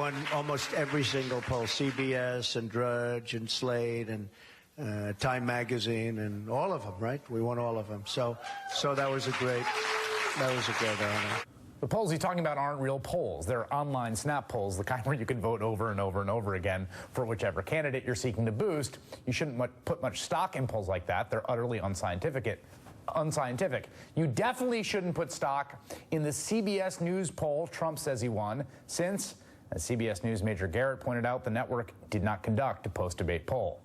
won almost every single poll, CBS and Drudge and Slate and Time Magazine and all of them, right? We won all of them. So that was a great honor. The polls he's talking about aren't real polls. They're online snap polls, the kind where you can vote over and over and over again for whichever candidate you're seeking to boost. You shouldn't put much stock in polls like that. They're utterly unscientific. You definitely shouldn't put stock in the CBS News poll Trump says he won, since, as CBS News Major Garrett pointed out, the network did not conduct a post-debate poll.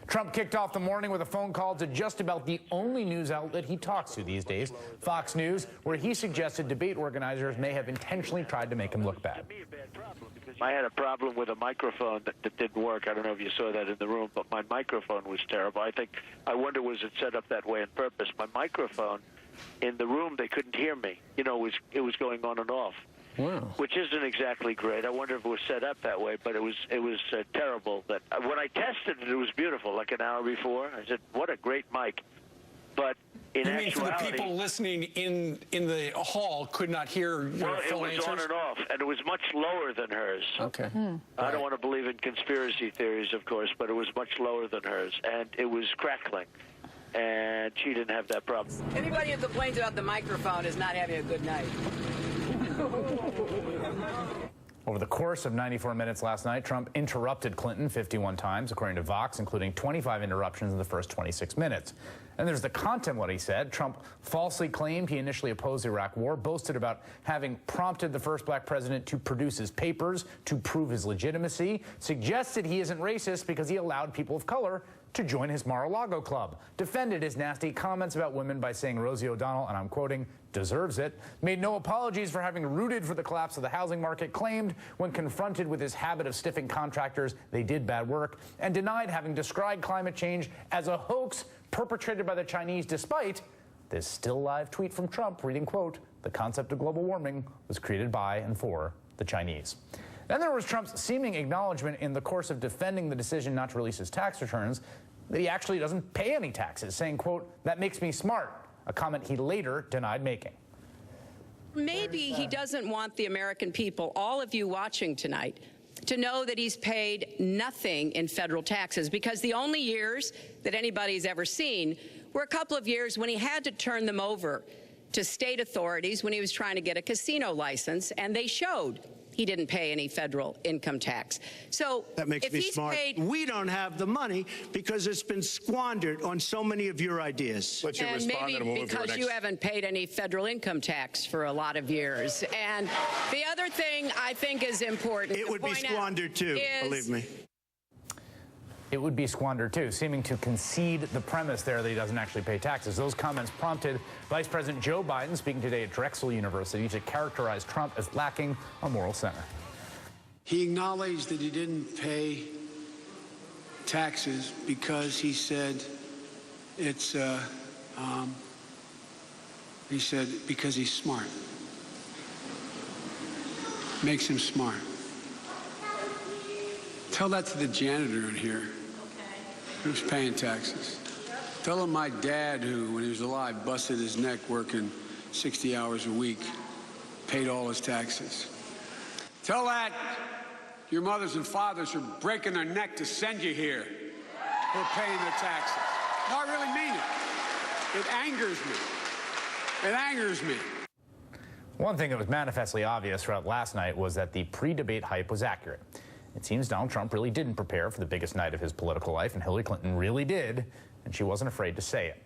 Trump kicked off the morning with a phone call to just about the only news outlet he talks to these days, Fox News, where he suggested debate organizers may have intentionally tried to make him look bad. I had a problem with a microphone that didn't work. I don't know if you saw that in the room, but my microphone was terrible. I wonder, was it set up that way on purpose? My microphone in the room, they couldn't hear me. You know, it was going on and off. Wow. Which isn't exactly great. I wonder if it was set up that way, but it was terrible. That when I tested it, it was beautiful. Like an hour before, I said, "What a great mic!" But in actuality, for the people listening in the hall could not hear your full answers? It was on and off, and it was much lower than hers. Okay. I don't want to believe in conspiracy theories, of course, but it was much lower than hers, and it was crackling. And she didn't have that problem. Anybody who complains about the microphone is not having a good night. Over the course of 94 minutes last night, Trump interrupted Clinton 51 times, according to Vox, including 25 interruptions in the first 26 minutes. And there's the content of what he said. Trump falsely claimed he initially opposed the Iraq war, boasted about having prompted the first black president to produce his papers to prove his legitimacy, suggested he isn't racist because he allowed people of color to join his Mar-a-Lago club, defended his nasty comments about women by saying Rosie O'Donnell, and I'm quoting, deserves it, made no apologies for having rooted for the collapse of the housing market, claimed when confronted with his habit of stiffing contractors they did bad work, and denied having described climate change as a hoax perpetrated by the Chinese, despite this still live tweet from Trump reading, quote, the concept of global warming was created by and for the Chinese. Then there was Trump's seeming acknowledgement in the course of defending the decision not to release his tax returns that he actually doesn't pay any taxes, saying, quote, that makes me smart, a comment he later denied making. Maybe he doesn't want the American people, all of you watching tonight, to know that he's paid nothing in federal taxes, because the only years that anybody's ever seen were a couple of years when he had to turn them over to state authorities when he was trying to get a casino license, and they showed he didn't pay any federal income tax. So that makes me smart. We don't have the money because it's been squandered on so many of your ideas. Let you respond, and maybe because you haven't paid any federal income tax for a lot of years. And the other thing I think is important. It would be squandered too, believe me. It would be squandered too, seeming to concede the premise there that he doesn't actually pay taxes. Those comments prompted Vice President Joe Biden, speaking today at Drexel University, to characterize Trump as lacking a moral center. He acknowledged that he didn't pay taxes because he said it's, he said because he's smart. Makes him smart. Tell that to the janitor in here. Who's paying taxes. Tell him my dad, who, when he was alive, busted his neck working 60 hours a week, paid all his taxes. Tell that your mothers and fathers who are breaking their neck to send you here, who are paying their taxes. No, I really mean it. It angers me. It angers me. One thing that was manifestly obvious throughout last night was that the pre-debate hype was accurate. It seems Donald Trump really didn't prepare for the biggest night of his political life, and Hillary Clinton really did, and she wasn't afraid to say it.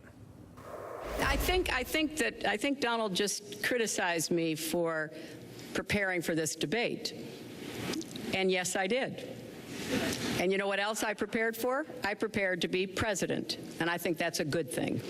I think Donald just criticized me for preparing for this debate. And yes, I did. And you know what else I prepared for? I prepared to be president, and I think that's a good thing.